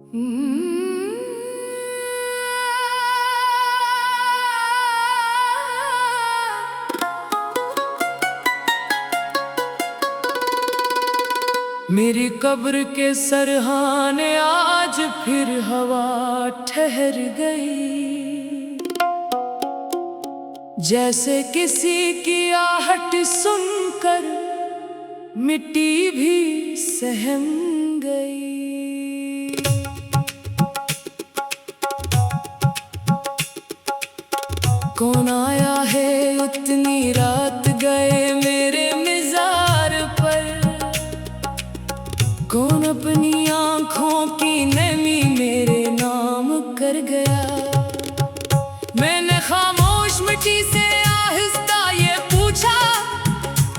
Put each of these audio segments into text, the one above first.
मेरी कब्र के सरहाने आज फिर हवा ठहर गई, जैसे किसी की आहट सुनकर मिट्टी भी सहम गई। कौन आया है उतनी रात गए मेरे मिज़ार पर, कौन अपनी आँखों की नमी मेरे नाम कर गया। मैंने खामोश मिट्टी से आहिस्ता ये पूछा,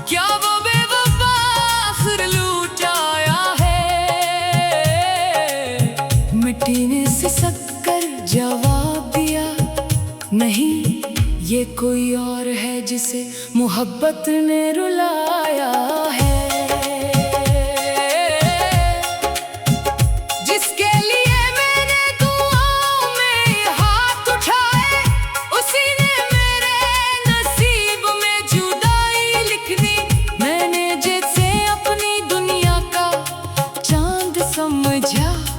क्या वो बेवफा आखिर लूट आया है। मिट्टी ने सिसक कर जवाब दिया, नहीं ये कोई और है जिसे मोहब्बत ने रुलाया है।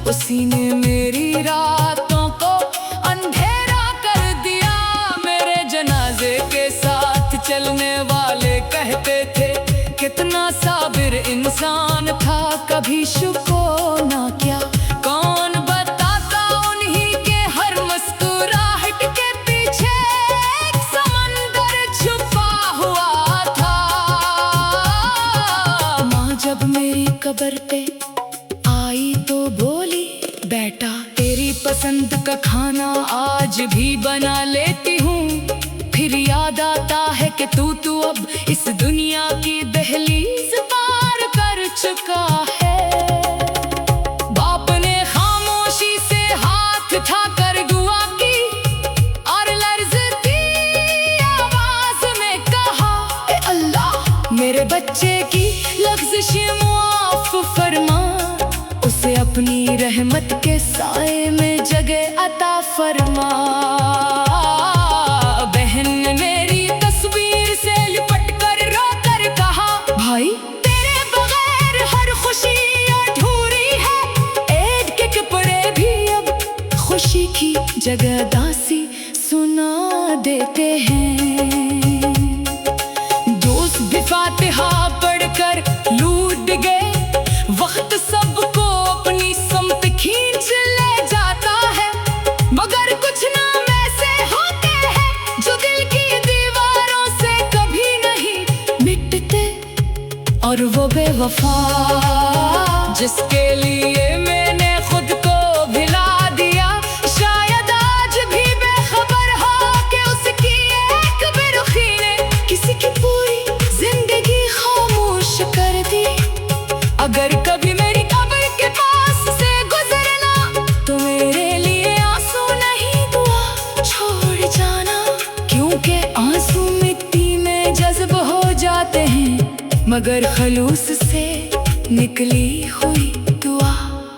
उसी ने मेरी रातों को अंधेरा कर दिया। मेरे जनाजे के साथ चलने वाले कहते थे, कितना साबिर इंसान था, कभी शुक्र ना किया। कौन बताता उन्हीं के हर मुस्कुराहट के पीछे एक समंदर छुपा हुआ था। माँ जब मेरी कब्र पे आई तो बोली, बेटा तेरी पसंद का खाना आज भी बना लेती हूँ। फिर याद आता है कि तू अब इस दुनिया की दहलीज पार कर चुका है। बाप ने खामोशी से हाथ उठा कर दुआ की और लर्ज़ती आवाज में कहा, ए अल्लाह मेरे बच्चे की लफ्ज़ माफ फरमा, उसे अपनी रहमत के साए में जगह अता फरमा। बहन ने मेरी तस्वीर से लिपट कर रो कर कहा, भाई तेरे बगैर हर खुशी अधूरी है। ईद के कपड़े भी अब खुशी की जगह दासी सुना देते हैं। दोस्त भी फातिहा पढ़कर लूट गए, वक्त सबको अपनी समत खींच ले जाता है। मगर कुछ नाम ऐसे होते हैं जो दिल की दीवारों से कभी नहीं मिटते। और वो बेवफा जिसके लिए मैंने खुद को भिला दिया, शायद आज भी बेखबर हो कि उसकी एक बेरुखी ने किसी की पूरी जिंदगी खामोश कर दी। अगर कभी मेरी कब्र के पास से गुजरना तो मेरे लिए आंसू नहीं दुआ छोड़ जाना, क्योंकि आंसू मिट्टी में जज्ब हो जाते हैं, मगर खलूस से निकली हुई दुआ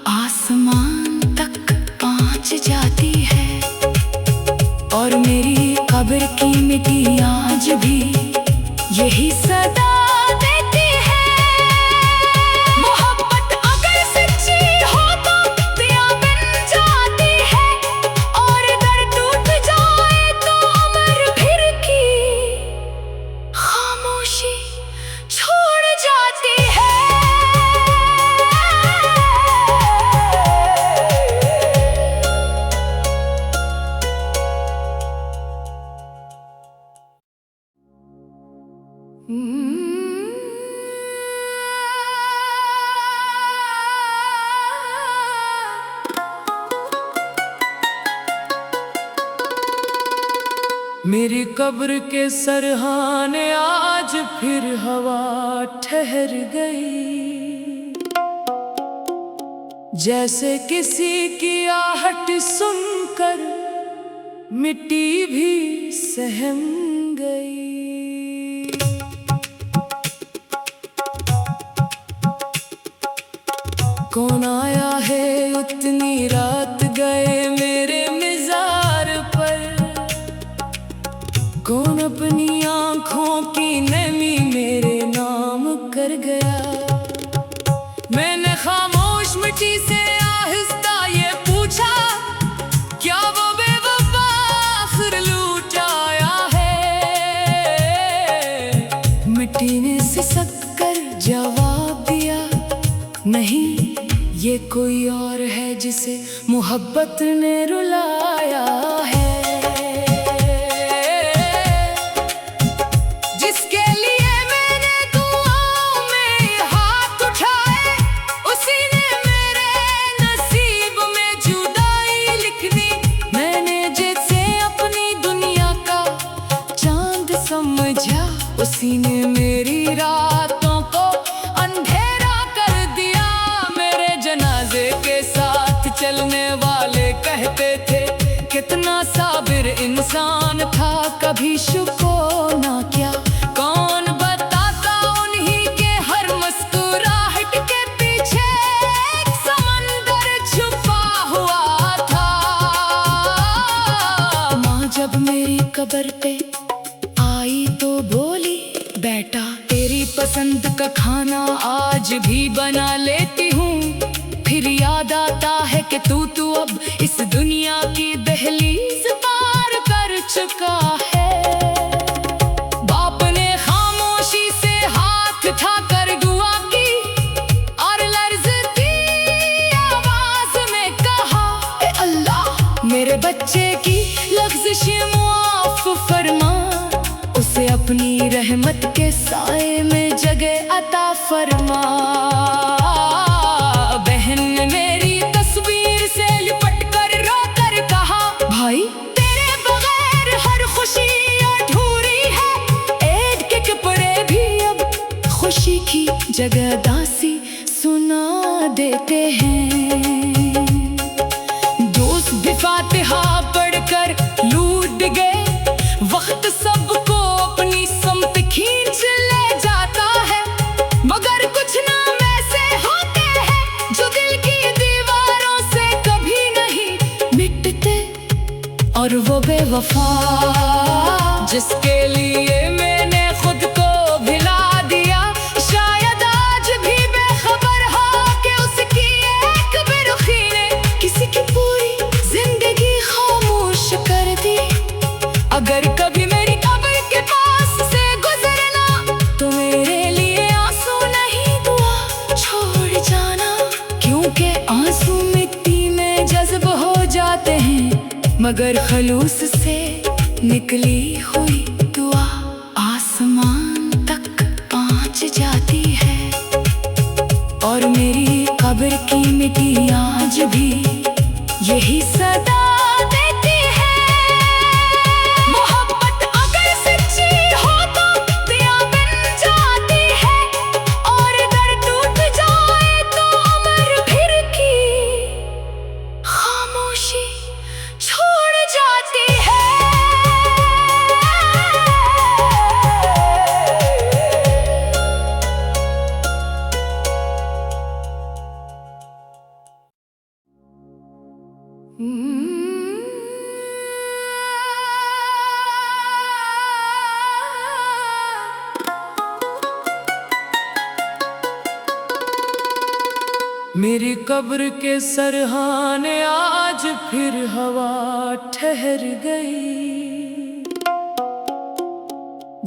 आसमान तक पहुंच जाती है। और मेरी कब्र की मिट्टी आज भी यही सदा देती है। मेरी कब्र के सरहाने आज फिर हवा ठहर गई, जैसे किसी की आहट सुनकर मिट्टी भी सहम गई। कौन आया है उतनी रात गए मेरे मिज़ार पर, कौन अपनी आँखों की नमी मेरे नाम कर गया। मैंने खामोश मिट्टी से आहिस्ता ये पूछा, क्या वो बेवफा आखिर लूट आया है। मिट्टी ने सिसक कर जवाब दिया, नहीं ये कोई और है जिसे मोहब्बत ने रुलाया है। जिसके लिए मैंने दुआओं में हाथ उठाए, उसी ने मेरे नसीब में जुदाई लिख दी। मैंने जैसे अपनी दुनिया का चांद समझा, उसी ने मेरी रातों को अंधेरा कर दिया। मेरे जनाजे के साथ चलने वाले कहते थे, कितना साबिर इंसान था, कभी शुक्र ना क्या। कौन बताता उन्हीं के हर मुस्कुराहट के पीछे एक समंदर छुपा हुआ था। माँ जब मेरी कब्र पे आई तो बोली, बेटा तेरी पसंद का खाना आज भी बना लेती हूँ। फिर याद आता है कि तू अब इस दुनिया की दहलीज पार कर चुका है। बाप ने खामोशी से हाथ उठाकर दुआ की और लर्ज़ती आवाज में कहा, ए अल्लाह मेरे बच्चे की लफ्ज़िश माफ फरमा, उसे अपनी रहमत के साए में जगह अता फरमा। बहन ने मेरी तस्वीर से लिपट कर रो कर कहा, भाई तेरे बगैर हर खुशी अधूरी है। ईद के कपड़े भी अब खुशी की जगह दासी सुना देते हैं। दोस्त भी फातिहा पढ़कर लूट गए, वक्त सबको अपनी समत खींच ले जाता है। मगर कुछ नाम ऐसे होते हैं जो दिल की दीवारों से कभी नहीं मिटते। और वो बेवफा जिसके लिए मैंने खुद को भिला दिया, शायद आज भी बेखबर हो कि उसकी एक बेरुखी ने किसी की पूरी जिंदगी खामोश कर दी। अगर कभी मेरी कब्र के पास से गुजरना तो मेरे लिए आंसू नहीं दुआ छोड़ जाना, क्योंकि आंसू मिट्टी में जज्ब हो जाते हैं, मगर खलूस से निकली हुई दुआ आसमान तक पहुंच जाती है। और मेरी कब्र की मिट्टी आज भी यही सदा देती है। मोहब्बत अगर सच्ची हो तो दिया बन जाती है, और दर्द टूट जाए तो अमर फिर की खामोशी छोड़ जाती है। मेरी कब्र के सरहाने आज फिर हवा ठहर गई,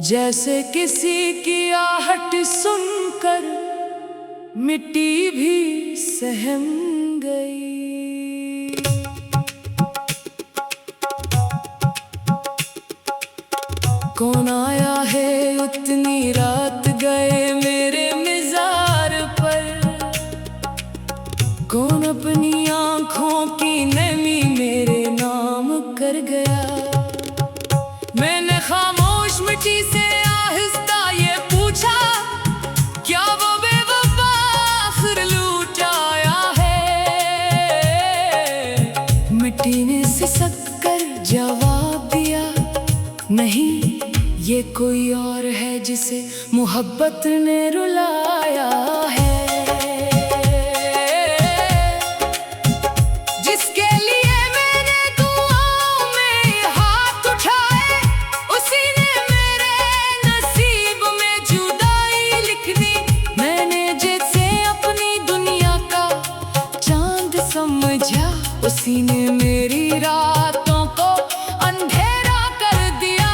जैसे किसी की आहट सुनकर मिट्टी भी सहम गई। कौन आया है उतनी रात गए मेरे मिज़ार पर, कौन अपनी आँखों की नमी मेरे नाम कर गया। मैंने खामोश मिट्टी से आहिस्ता ये पूछा, क्या वो बेवफा आखिर लूट आया है। मिट्टी ने सिसक कर जवाब दिया, नहीं ये कोई और है जिसे मोहब्बत ने रुलाया है। उसी ने मेरी रातों को अंधेरा कर दिया।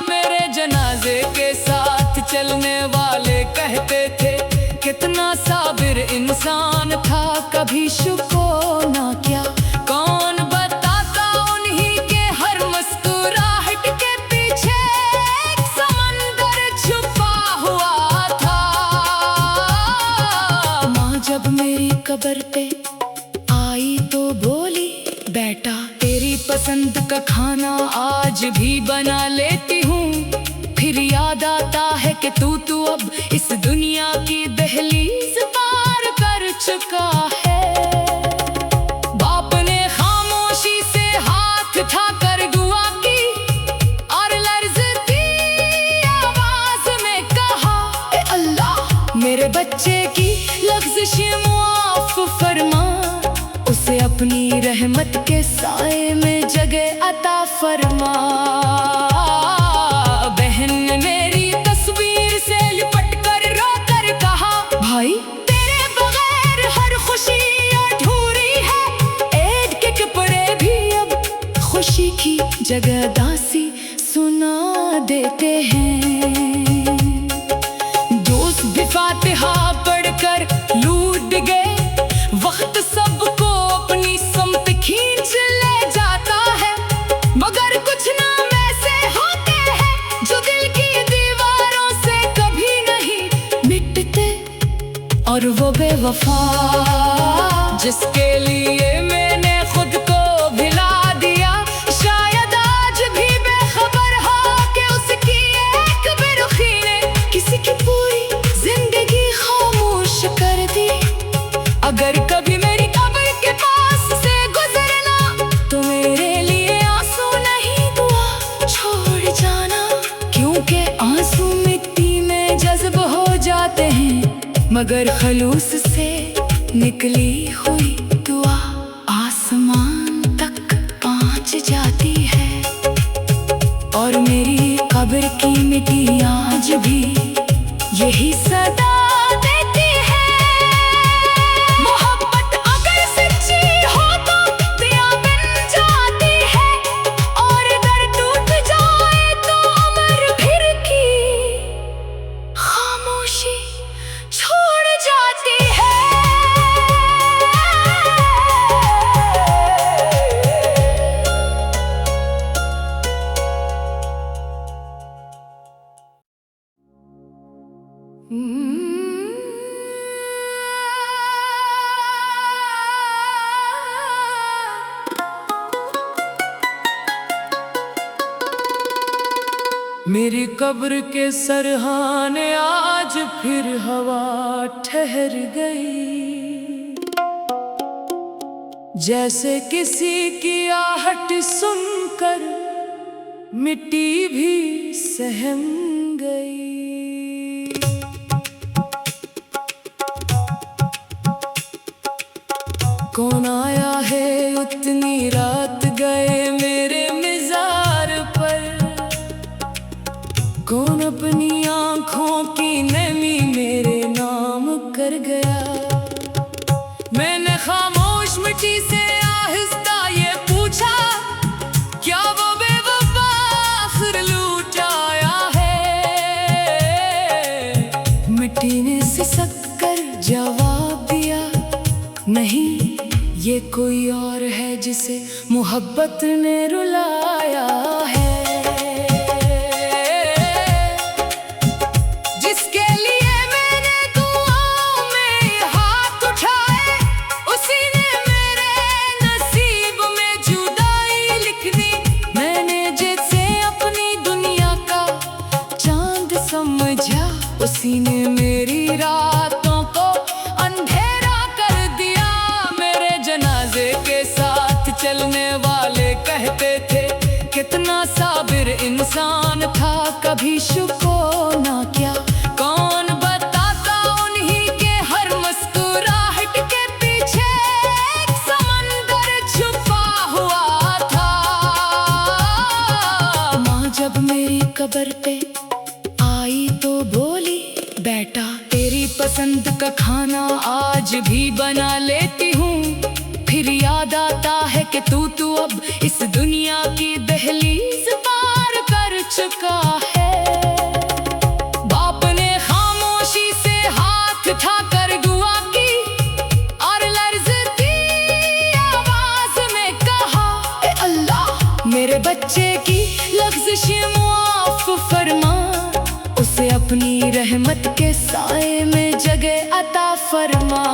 मेरे जनाजे के साथ चलने वाले कहते थे कितना साबिर इंसान था, कभी शुक्र ना किया। कौन बताता उन्हीं के हर मुस्कुराहट के पीछे एक समंदर छुपा हुआ था। माँ जब मेरी कब्र पे आई तो बोली, बेटा तेरी पसंद का खाना आज भी बना लेती हूँ। फिर याद आता है कि तू अब इस दुनिया की दहलीज पार कर चुका है। बाप ने खामोशी से हाथ उठाकर दुआ की और लर्ज़ती आवाज में कहा, ए अल्लाह मेरे बच्चे की लफ्ज़िश माफ फरमा, उसे अपनी रहमत के साए में जगह अता फरमा। बहन ने मेरी तस्वीर से लिपट कर रो कर कहा, भाई तेरे बगैर हर खुशी अधूरी है। ईद के कपड़े भी अब खुशी की जगह दासी सुना देते हैं। दोस्त भी फातिहा पढ़कर लूट गए, वक्त सबको अपनी समत खींच ले जाता है। मगर कुछ नाम ऐसे होते हैं जो दिल की दीवारों से कभी नहीं मिटते, और वो बेवफा जिसके लिए मैंने खुद को भिला दिया, शायद आज भी बेखबर हो कि उसकी एक बेरुखी ने किसी की पूरी जिंदगी खामोश कर दी। अगर कभी मेरी कब्र के पास से गुजरना तो मेरे लिए आंसू नहीं दुआ छोड़ जाना, क्योंकि आंसू मिट्टी में जज्ब हो जाते हैं, मगर खलूस से निकली हुई दुआ आसमान तक पहुंच जाती है। और मेरी कब्र की मिट्टी आज भी यही सदा देती है, मोहब्बत अगर सच्ची हो तो दिया बन जाती है, और दर्द टूट जाए तो अमर फिर की खामोशी छोड़ जाती है। मेरी कब्र के सरहाने आज फिर हवा ठहर गई, जैसे किसी की आहट सुनकर मिट्टी भी सहम गई। कौन आया है उतनी रात गए मेरे मिज़ार पर, कौन अपनी आँखों की नमी मेरे नाम कर गया। मैंने खामोश मिट्टी से आहिस्ता ये पूछा, क्या वो बेवफा आखिर लूट आया है। मिट्टी ने सिसक कर जवाब दिया, नहीं ये कोई और है जिसे मोहब्बत ने रुलाया है। उसी ने मेरी रातों को अंधेरा कर दिया। मेरे जनाजे के साथ चलने वाले कहते थे कितना साबिर इंसान था, कभी शुक्र ना किया। कौन बताता उन्हीं के हर मुस्कुराहट के पीछे एक समंदर छुपा हुआ था। माँ जब मेरी कब्र पे आई तो बोली, बेटा तेरी पसंद का खाना आज भी बना लेती हूँ। फिर याद आता है कि तू अब इस दुनिया की दहलीज पार कर चुका है। बाप ने खामोशी से हाथ उठाकर दुआ की और लर्ज़ती आवाज में कहा, ए अल्लाह मेरे बच्चे की लफ्ज़िश माफ फरमा, उसे अपनी रहमत के साए में जगह अता फरमा।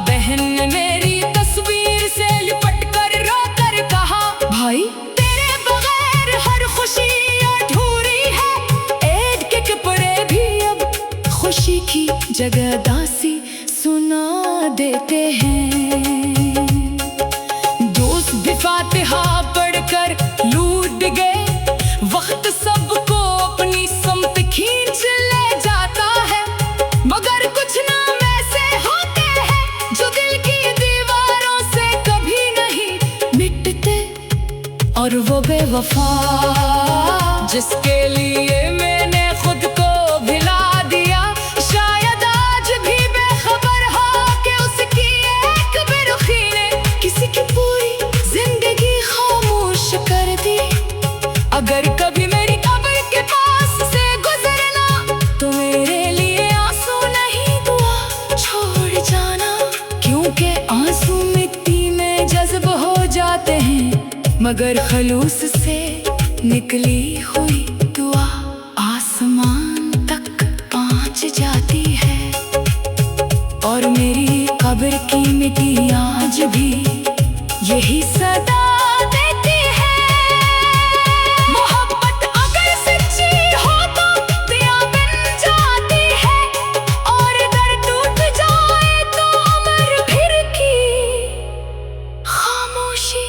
बहन ने मेरी तस्वीर से लिपट कर रो कर कहा, भाई तेरे बगैर हर खुशी अधूरी है। ईद के कपड़े भी अब खुशी की जगह दासी सुना देते हैं। दोस्त भी फातिहा पढ़कर लूट गए, वक्त सबको अपनी समत खींच ले जाता है। मगर कुछ नाम ऐसे होते हैं जो दिल की दीवारों से कभी नहीं मिटते, और वो बेवफा जिसके लिए मैंने खुद को भिला दिया, शायद आज भी बेखबर हो कि उसकी एक बेरुखी ने किसी की पूरी जिंदगी खामोश कर दी। अगर कभी मेरी कब्र के पास से गुजरना तो मेरे लिए आंसू नहीं दुआ छोड़ जाना, क्योंकि आंसू मिट्टी में जज्ब हो जाते हैं, मगर खलूस से निकली हुई दुआ आसमान तक पहुंच जाती है। और मेरी कब्र की मिट्टी आज भी यही सदा देती है। मोहब्बत अगर सच्ची हो तो दिया बन जाती है, और दर्द टूट जाए तो अमर फिर की खामोशी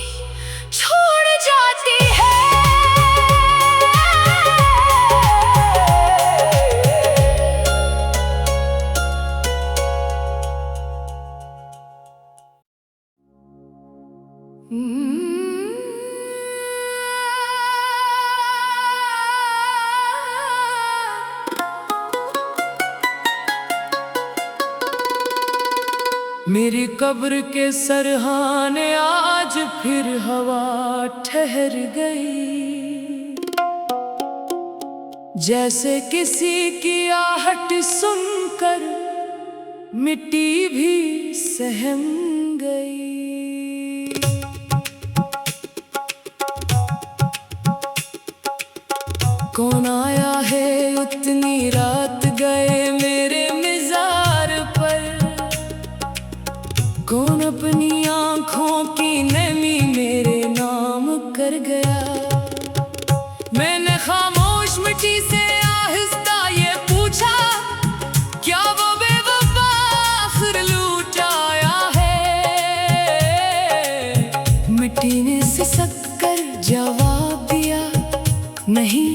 छोड़ जाती है। मेरी कब्र के सरहाने आज फिर हवा ठहर गई, जैसे किसी की आहट सुनकर मिट्टी भी सहम गई। कौन आया है उतनी रात गए मेरे मिज़ार पर, कौन अपनी आंखों की नमी मेरे नाम कर गया। मैंने खामोश मिट्टी से आहिस्ता ये पूछा, क्या वो बेवफा आखिर लूट आया है। मिट्टी ने सिसक कर जवाब दिया, नहीं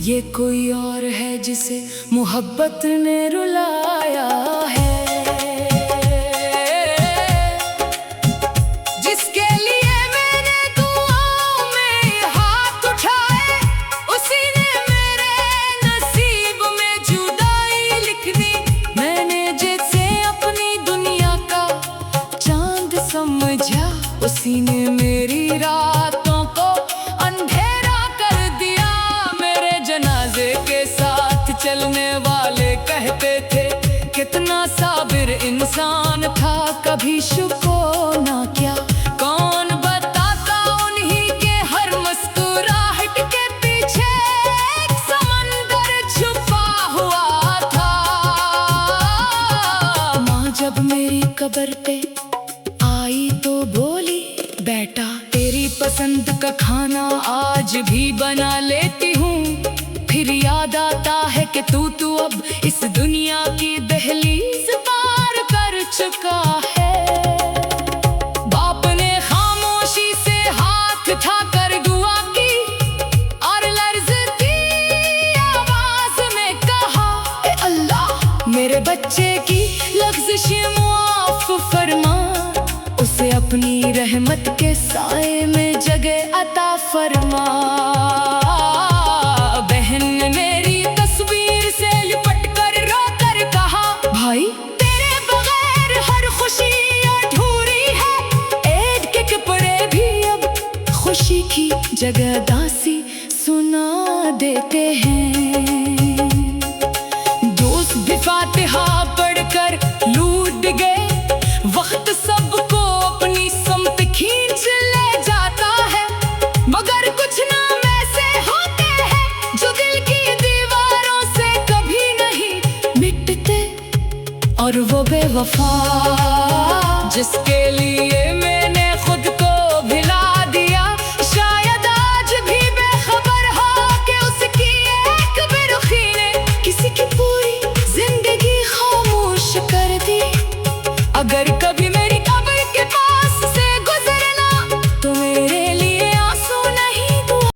ये कोई और है जिसे मोहब्बत ने रुलाया है। उसी ने मेरी रातों को अंधेरा कर दिया। मेरे जनाजे के साथ चलने वाले कहते थे, कितना साबिर इंसान था, कभी शुक्र ना किया। कौन बताता उन्हीं के हर मुस्कुराहट के पीछे एक समंदर छुपा हुआ था। माँ जब मेरी कब्र पे आई तो बोली, बेटा तेरी पसंद का खाना आज भी बना लेती हूँ। फिर याद आता है कि तू अब इस दुनिया की दहलीज पार कर चुका है। बाप ने खामोशी से हाथ उठाकर दुआ की और लर्ज़ती आवाज में कहा, ए अल्लाह मेरे बच्चे की लफ्ज़िश माफ फरमा, उसे अपनी रहमत के साए में जगह अता फरमा। बहन ने मेरी तस्वीर से लिपट कर रो कर कहा, भाई तेरे बगैर हर खुशी अधूरी है। जगह दासी सुना देते हैं। दोस्त भी फातिहा पढ़कर लूट गए, वक्त सबको अपनी समत खींच ले जाता है। मगर कुछ नाम ऐसे होते हैं जो दिल की दीवारों से कभी नहीं मिटते, और वो बेवफा जिसके लिए